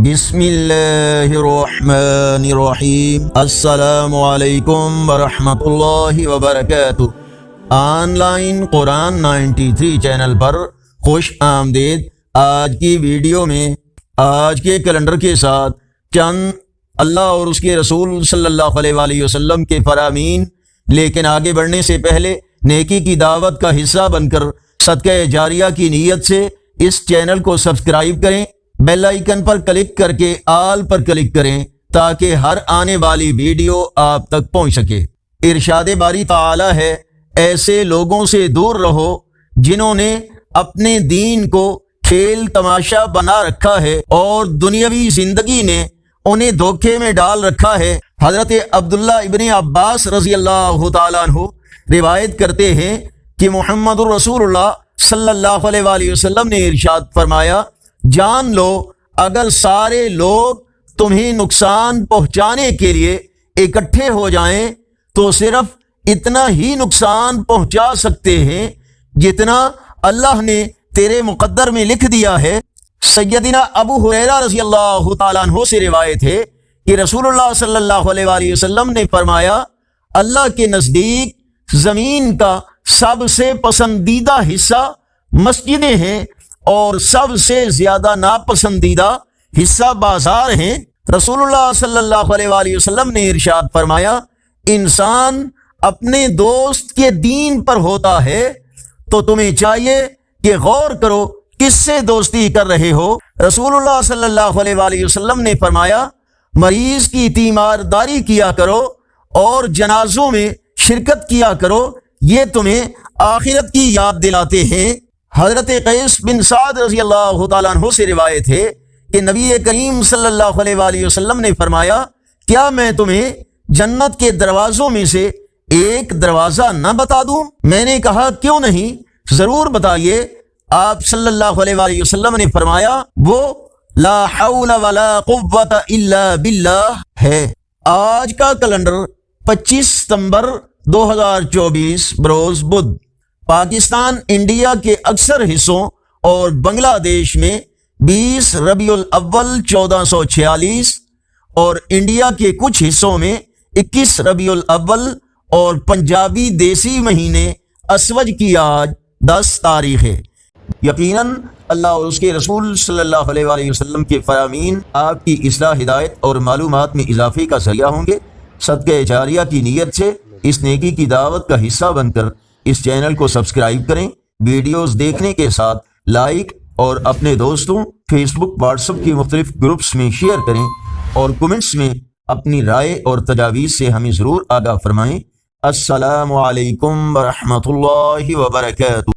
بسم اللہ الرحمن الرحیم۔ السلام علیکم ورحمۃ اللہ وبرکاتہ۔ آن لائن قرآن 93 چینل پر خوش آمدید۔ آج کی ویڈیو میں آج کے کیلنڈر کے ساتھ چند اللہ اور اس کے رسول صلی اللہ علیہ وآلہ وسلم کے فرامین، لیکن آگے بڑھنے سے پہلے نیکی کی دعوت کا حصہ بن کر صدقہ جاریہ کی نیت سے اس چینل کو سبسکرائب کریں، بیل آئیکن پر کلک کر کے آل پر کلک کریں تاکہ ہر آنے والی ویڈیو آپ تک پہنچ سکے۔ ارشاد باری تعالی ہے، ایسے لوگوں سے دور رہو جنہوں نے اپنے دین کو کھیل تماشا بنا رکھا ہے اور دنیاوی زندگی نے انہیں دھوکے میں ڈال رکھا ہے۔ حضرت عبداللہ ابن عباس رضی اللہ تعالیٰ عنہ روایت کرتے ہیں کہ محمد الرسول اللہ صلی اللہ علیہ وآلہ وسلم نے ارشاد فرمایا، جان لو اگر سارے لوگ تمہیں نقصان پہنچانے کے لیے اکٹھے ہو جائیں تو صرف اتنا ہی نقصان پہنچا سکتے ہیں جتنا اللہ نے تیرے مقدر میں لکھ دیا ہے۔ سیدنا ابو ہریرہ رضی اللہ تعالیٰ عنہ سے روایت ہے کہ رسول اللہ صلی اللہ علیہ وآلہ وسلم نے فرمایا، اللہ کے نزدیک زمین کا سب سے پسندیدہ حصہ مسجدیں ہیں اور سب سے زیادہ ناپسندیدہ حصہ بازار ہیں۔ رسول اللہ صلی اللہ علیہ وآلہ وسلم نے ارشاد فرمایا، انسان اپنے دوست کے دین پر ہوتا ہے تو تمہیں چاہیے کہ غور کرو کس سے دوستی کر رہے ہو۔ رسول اللہ صلی اللہ علیہ وآلہ وسلم نے فرمایا، مریض کی تیمارداری کیا کرو اور جنازوں میں شرکت کیا کرو، یہ تمہیں آخرت کی یاد دلاتے ہیں۔ حضرت قیس بن سعد رضی اللہ تعالیٰ عنہ سے روایت ہے کہ نبی کریم صلی اللہ علیہ وآلہ وسلم نے فرمایا، کیا میں تمہیں جنت کے دروازوں میں سے ایک دروازہ نہ بتا دوں؟ میں نے کہا کیوں نہیں، ضرور بتائیے۔ آپ صلی اللہ علیہ وآلہ وسلم نے فرمایا، وہ لا حول ولا قوت الا باللہ ہے۔ آج کا کیلنڈر 25 ستمبر 2024 بروز بدھ۔ پاکستان انڈیا کے اکثر حصوں اور بنگلہ دیش میں 20 ربیع الاول 1446 اور انڈیا کے کچھ حصوں میں 21 ربیع الاول اور پنجابی دیسی مہینے اسوج کی آج 10 تاریخ ہے۔ یقیناً اللہ اور اس کے رسول صلی اللہ علیہ وآلہ وسلم کے فرامین آپ کی اصلاح، ہدایت اور معلومات میں اضافے کا ذریعہ ہوں گے۔ صدقہ جاریہ کی نیت سے اس نیکی کی دعوت کا حصہ بن کر اس چینل کو سبسکرائب کریں، ویڈیوز دیکھنے کے ساتھ لائک اور اپنے دوستوں فیس بک، واٹس ایپ کی مختلف گروپس میں شیئر کریں اور کمنٹس میں اپنی رائے اور تجاویز سے ہمیں ضرور آگاہ فرمائیں۔ السلام علیکم ورحمۃ اللہ وبرکاتہ۔